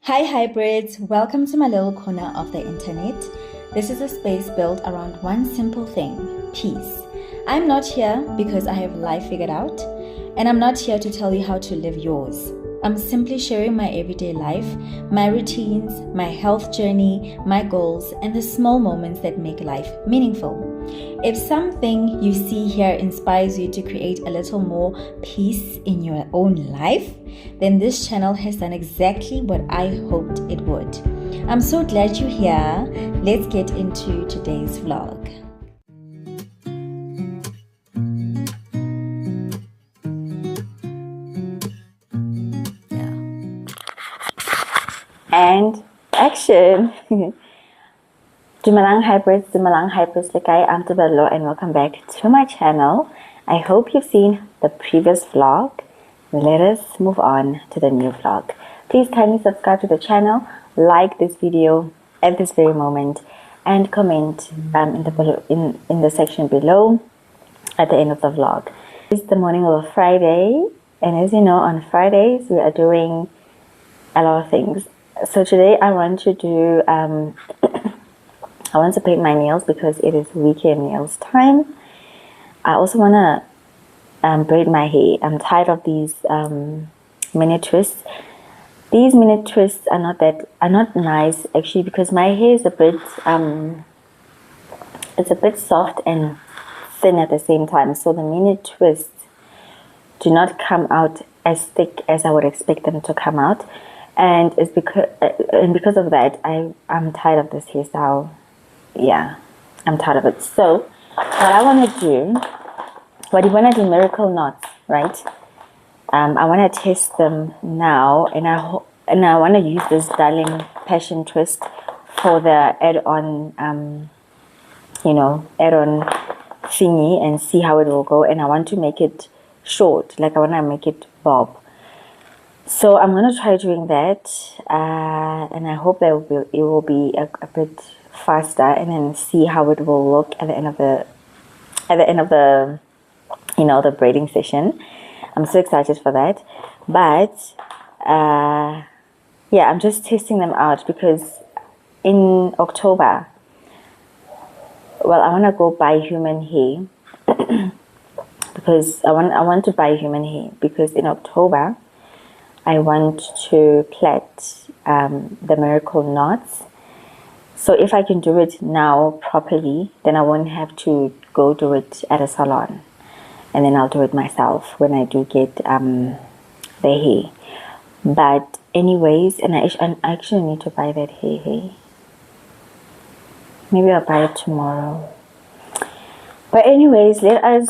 Hi hybrids, welcome to my little corner of the internet. This is a space built around one simple thing, peace. I'm not here because I have life figured out, and I'm not here to tell you how to live yours. I'm simply sharing my everyday life, my routines, my health journey, my goals, and the small moments that make life meaningful. If something you see here inspires you to create a little more peace in your own life, then this channel has done exactly what I hoped it would. I'm so glad you're here. Let's get into today's vlog. And action! Dumalang hybrids, I'm Tubelo and welcome back to my channel. I hope you've seen the previous vlog. Let us move on to the new vlog. Please kindly subscribe to the channel, like this video at this very moment, and comment in the section below at the end of the vlog. It's the morning of a Friday, and as you know, on Fridays we are doing a lot of things. So today I want to do I want to paint my nails because it is weekend nails time. I also want to braid my hair. I'm tired of these mini twists. These mini twists are not nice actually, because my hair is a bit it's a bit soft and thin at the same time. So the mini twists do not come out as thick as I would expect them to come out, and it's because of that I'm tired of this hairstyle. Yeah, I'm tired of it. So what I want to do, what you want to do, miracle knots, right? I want to test them now, and I want to use this Darling Passion Twist for the add-on add-on thingy, and see how it will go. And I want to make it short, like I want to make it bob. So I'm going to try doing that, and I hope that it will be a bit faster, and then see how it will look at the end of the the braiding session. I'm so excited for that. But yeah, I'm just testing them out because in October, well, I want to go buy human hair because I want to buy human hair because in October I want to plait the miracle knots. So if I can do it now properly, then I won't have to go do it at a salon, and then I'll do it myself when I do get the hair. But anyways, and I actually need to buy that hair. Maybe I'll buy it tomorrow. But anyways, I'll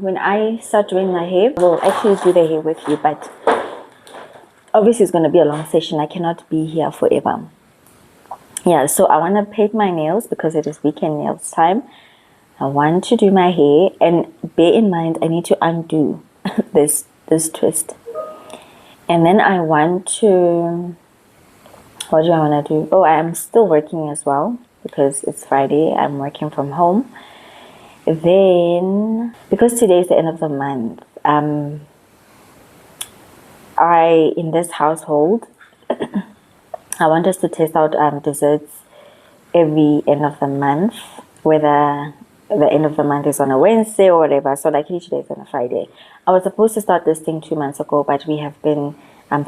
when I start doing my hair, we'll actually do the hair with you. But obviously it's going to be a long session. I cannot be here forever. Yeah, so I want to paint my nails because it is weekend nails time. I want to do my hair, and bear in mind I need to undo this twist. And then I want to, what do I want to do? Oh, I am still working as well because it's Friday. I'm working from home. Then, because today is the end of the month, in this household, I want us to test out desserts every end of the month, whether the end of the month is on a Wednesday or whatever. So like each day is on a Friday. I was supposed to start this thing 2 months ago, but we have been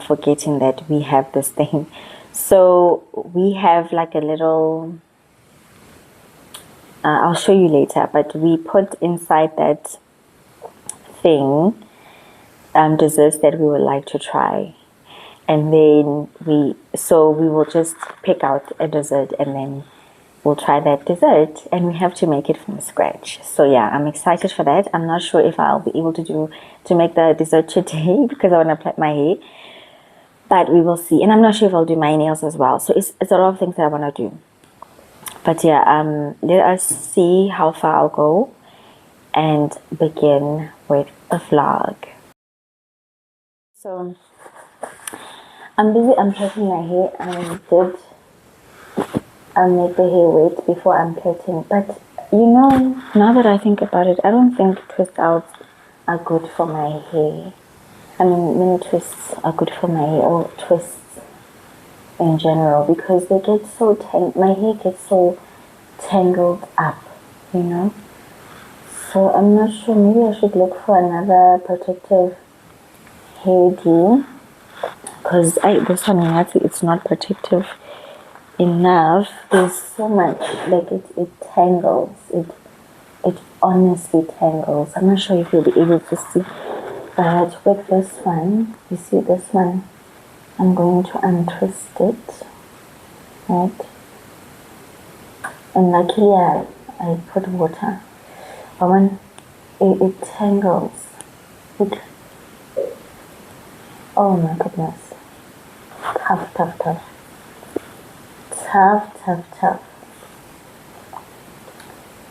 forgetting that we have this thing. So we have like a little, I'll show you later, but we put inside that thing desserts that we would like to try. And then we will just pick out a dessert, and then we'll try that dessert, and we have to make it from scratch. So yeah, I'm excited for that. I'm not sure if I'll be able to make the dessert today because I want to plait my hair, but we will see. And I'm not sure if I'll do my nails as well. So it's a lot of things that I want to do. But yeah, let us see how far I'll go and begin with the vlog. So I'm busy unplaiting my hair. I'll make the hair wet before I'm plaiting. But you know, now that I think about it, I don't think twist outs are good for my hair. I mean, mini twists are good for my hair, or twists in general, because they get so my hair gets so tangled up, you know. So I'm not sure, maybe I should look for another protective hairdo, because this one actually it's not protective enough. There's so much, like it tangles, it honestly tangles. I'm not sure if you'll be able to see, but with this one, you see this one, I'm going to untwist it, right? And luckily I put water. But when it tangles, oh my goodness, tough, tough, tough, tough, tough, tough.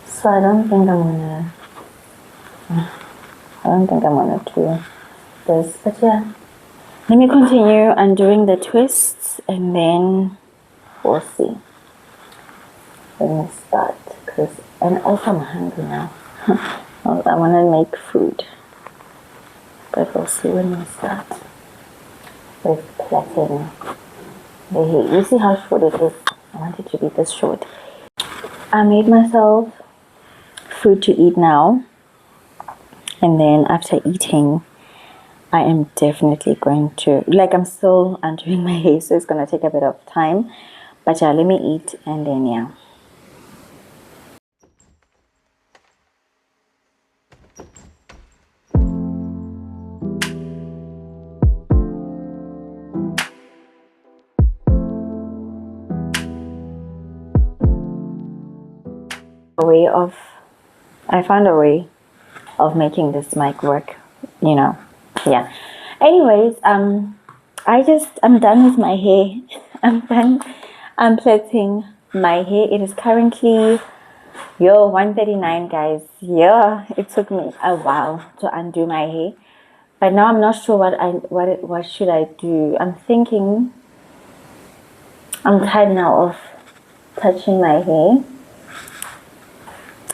So I don't think I'm gonna do this, but yeah. Let me continue undoing the twists, and then we'll see. Let me start, and also I'm hungry now. I want to make food, but we'll see when we start with plaiting the hair. You see how short it is? I want it to be this short. I made myself food to eat now, and then after eating, I am definitely going to, I'm still undoing my hair, so it's going to take a bit of time, but yeah, let me eat, and then yeah. I found a way of making this mic work, yeah. Anyways, I'm done with my hair. I'm plaiting my hair. It is currently 1:39, guys. Yeah, it took me a while to undo my hair, but now I'm not sure what should I do. I'm thinking, I'm tired now of touching my hair.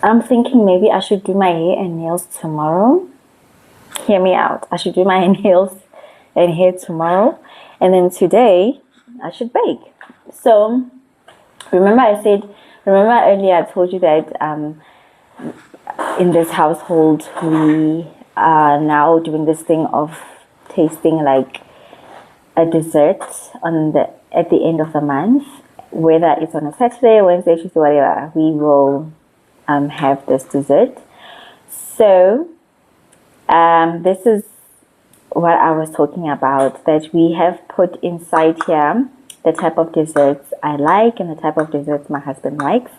I'm thinking maybe I should do my hair and nails tomorrow. Hear me out. I should do my nails and hair tomorrow, and then today I should bake. So remember earlier I told you that in this household we are now doing this thing of tasting like a dessert at the end of the month, whether it's on a Saturday, Wednesday, Tuesday, whatever. We will have this dessert. So this is what I was talking about, that we have put inside here the type of desserts I like and the type of desserts my husband likes,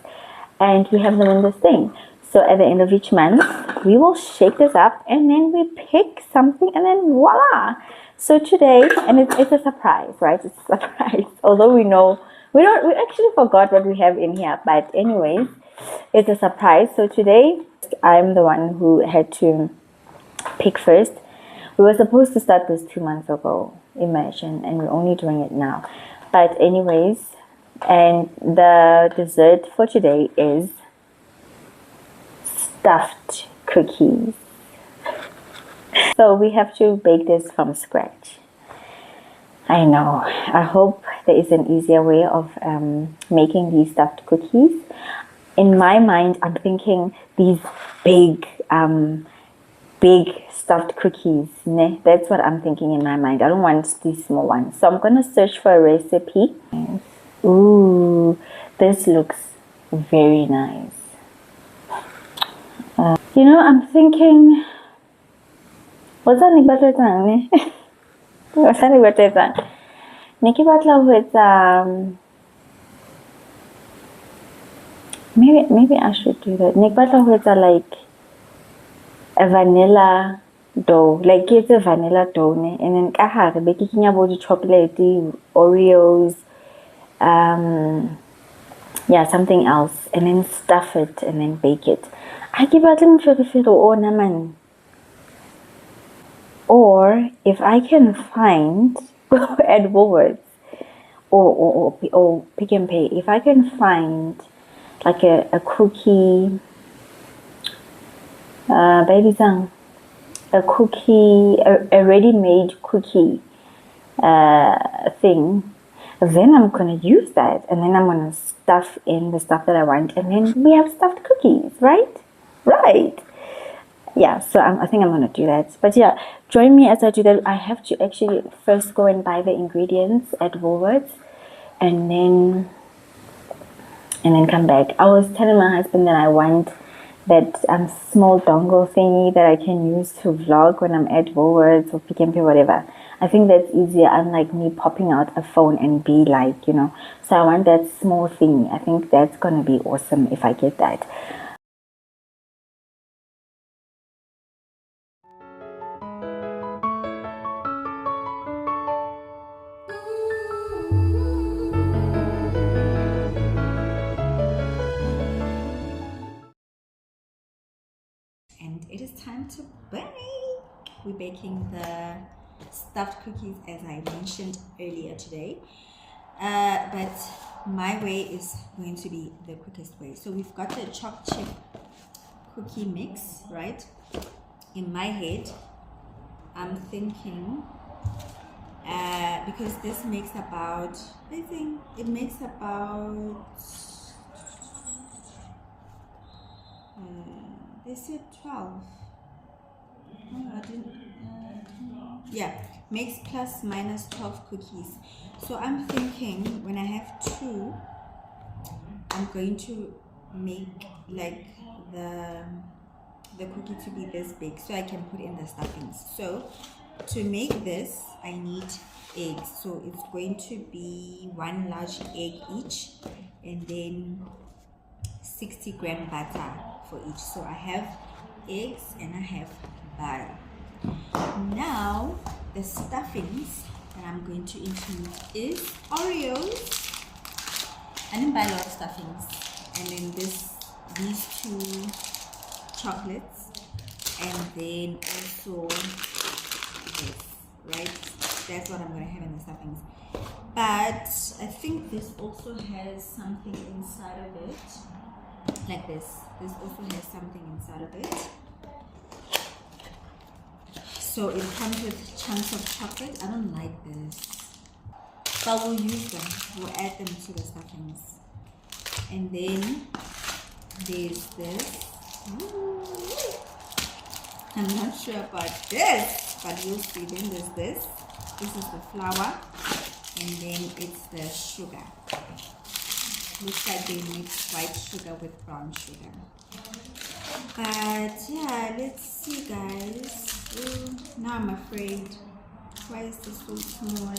and we have them in this thing. So at the end of each month, we will shake this up, and then we pick something, and then voila. So today, and it's a surprise, right? It's a surprise. Although we actually forgot what we have in here, but anyways, it's a surprise. So today, I'm the one who had to pick first. We were supposed to start this 2 months ago, imagine, and we're only doing it now. But anyways, and the dessert for today is stuffed cookies. So we have to bake this from scratch. I know. I hope there is an easier way of making these stuffed cookies. In my mind, I'm thinking these big stuffed cookies. That's what I'm thinking in my mind. I don't want these small ones. So I'm going to search for a recipe. Ooh, this looks very nice. I'm thinking, what's that nigbatla tang? What's that nigbatla tang? Nikibatla with maybe I should do that. Nigbatla with like a vanilla dough, like it's a vanilla dough, and then kahare baking about the chocolate, Oreos, something else, and then stuff it and then bake it. I give out them naman. Or if I can find at Woolworths or Pick and Pay, if I can find like a cookie, baby zang, a cookie, a ready-made cookie thing, then I'm gonna use that, and then I'm gonna stuff in the stuff that I want, and then we have stuffed cookies, right? Right. Yeah, so I think I'm gonna do that. But yeah, join me as I do that. I have to actually first go and buy the ingredients at Woolworths, and then come back. I was telling my husband that I want that small dongle thingy that I can use to vlog when I'm at Woolworths or Pick n Pay, whatever. I think that's easier, unlike me popping out a phone and be like, you know. So I want that small thingy. I think that's gonna be awesome if I get that. And it is time to bake. We're baking the stuffed cookies as I mentioned earlier today, but my way is going to be the quickest way. So we've got the chopped chip cookie mix, right? In my head I'm thinking because this makes about, I think it makes about they said 12. Oh, I didn't. Yeah, makes plus minus 12 cookies. So I'm thinking when I have 2, I'm going to make like the cookie to be this big so I can put in the stuffings. So to make this, I need eggs. So it's going to be 1 large egg each, and then 60 gram butter for each. So I have eggs and I have butter. Now the stuffings that I'm going to include is Oreos. I didn't buy a lot of stuffings, and then these 2 chocolates, and then also this, right? That's what I'm going to have in the stuffings. But I think this also has something inside of it, like this. This also has something inside of it. So it comes with chunks of chocolate. I don't like this, but we'll use them. We'll add them to the stuffings. And then there's this. Ooh. I'm not sure about this, but you'll see. Then there's this. This is the flour, and then it's the sugar. Looks like they mix white sugar with brown sugar. But yeah, let's see, guys. Ooh, now I'm afraid. Why is this so small?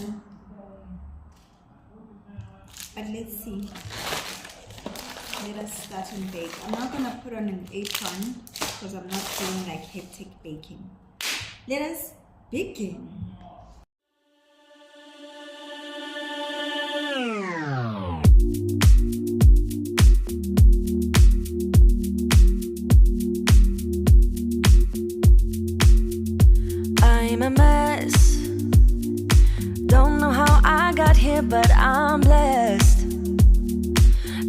But let's see. Let us start and bake. I'm not gonna put on an apron because I'm not doing like hectic baking. Let us begin. I'm a mess. Don't know how I got here, but I'm blessed.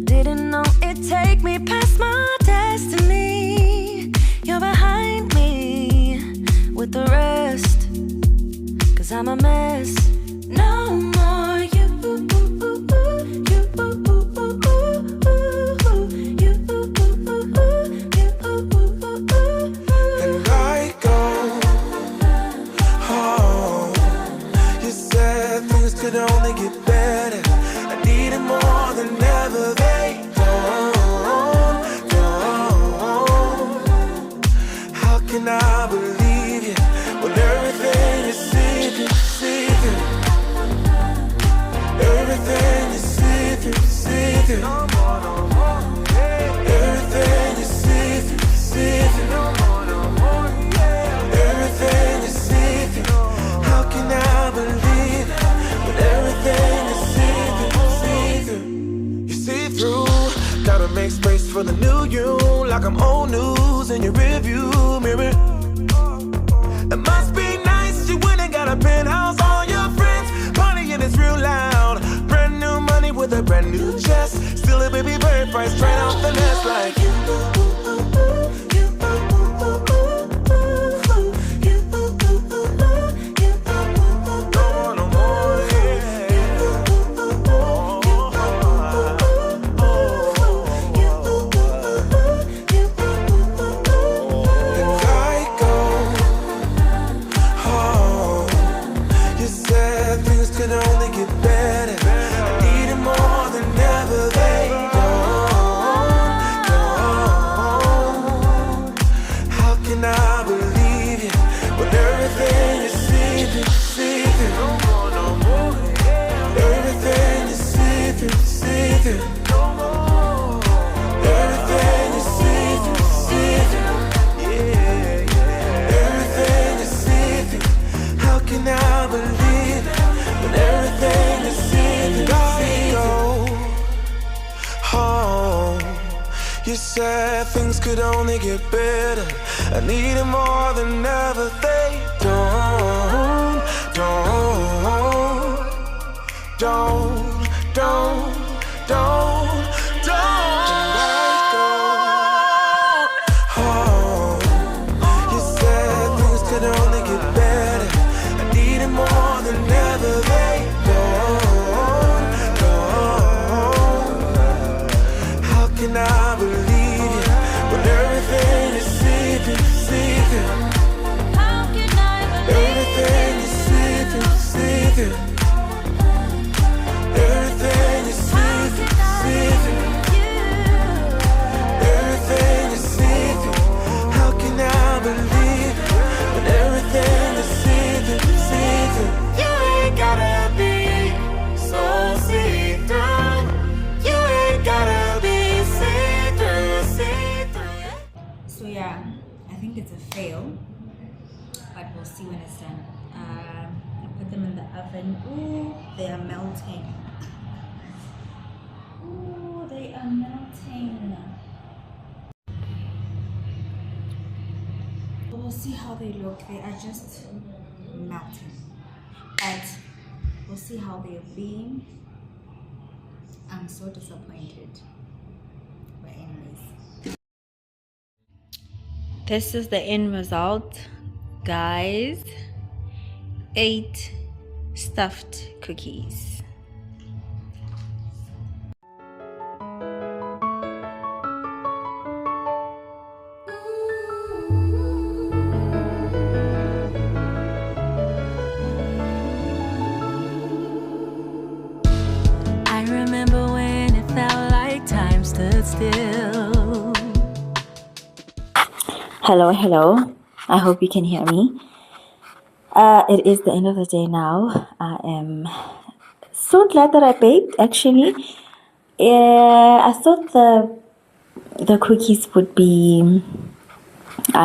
Didn't know it'd take me past my destiny. You're behind me with the rest, 'cause I'm a mess. No more you. Could only get better. I need it more than ever. They don't. How can I believe you when everything is see-through? Everything is see-through. Everything is see-through. Everything is see-through. How can I believe it? Everything is see-through. You see through. Gotta make space for the new you, like I'm old news in your rearview mirror. It must be nice you went and got a penthouse. All your friends partying is real loud. Brand new money with a brand new chest. Still a baby bird price straight off the nest like you. said things could only get better. I need it more than ever. They don't, oh, you said things could only get better. I need it more than ever. They don't. How can I believe you when everything is seeping, seeping? How can I believe Everything is seeping, seeping. Everything is seeping, seeping. Everything is seeping. How can I believe it when everything is seeping, seeping? You ain't gotta be so see-through. You ain't gotta be see-through, see-through. So yeah, I think it's a fail, but we'll see when it's done. I put them in the oven. Ooh, they are melting. Ooh, they are melting. We'll see how they look. They are just melting, but we'll see how they'll be. I'm so disappointed, but anyways, this is the end result, guys. 8 stuffed cookies. I remember when it felt like time stood still. Hello. I hope you can hear me. It is the end of the day now. I am so glad that I baked, actually. I thought the cookies would be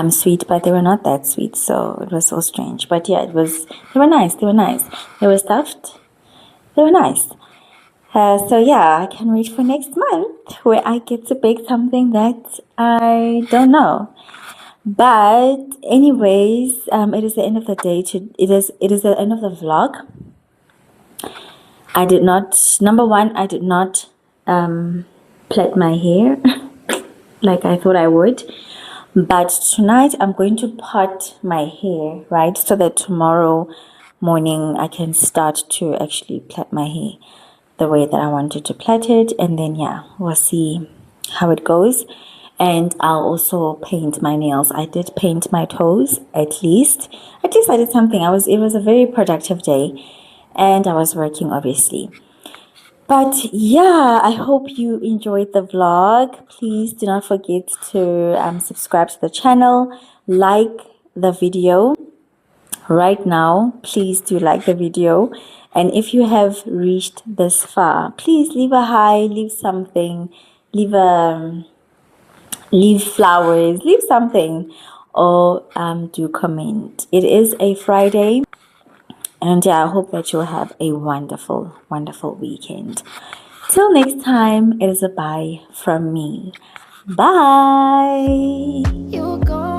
sweet, but they were not that sweet, so it was so strange. But yeah, they were nice. They were stuffed. They were nice. So yeah, I can wait for next month where I get to bake something that I don't know. But anyways, it is the end of the day. It is the end of the vlog. I did not plait my hair like I thought I would. But tonight I'm going to part my hair, right? So that tomorrow morning I can start to actually plait my hair the way that I wanted to plait it. And then yeah, we'll see how it goes. And I'll also paint my nails. I did paint my toes at least. I did something. It was a very productive day. And I was working, obviously. But yeah, I hope you enjoyed the vlog. Please do not forget to subscribe to the channel, like the video right now. Please do like the video. And if you have reached this far, please leave a hi, leave something, leave flowers, leave something, or do comment. It is a Friday. And yeah, I hope that you'll have a wonderful, wonderful weekend. Till next time, it is a bye from me. Bye. You were gone.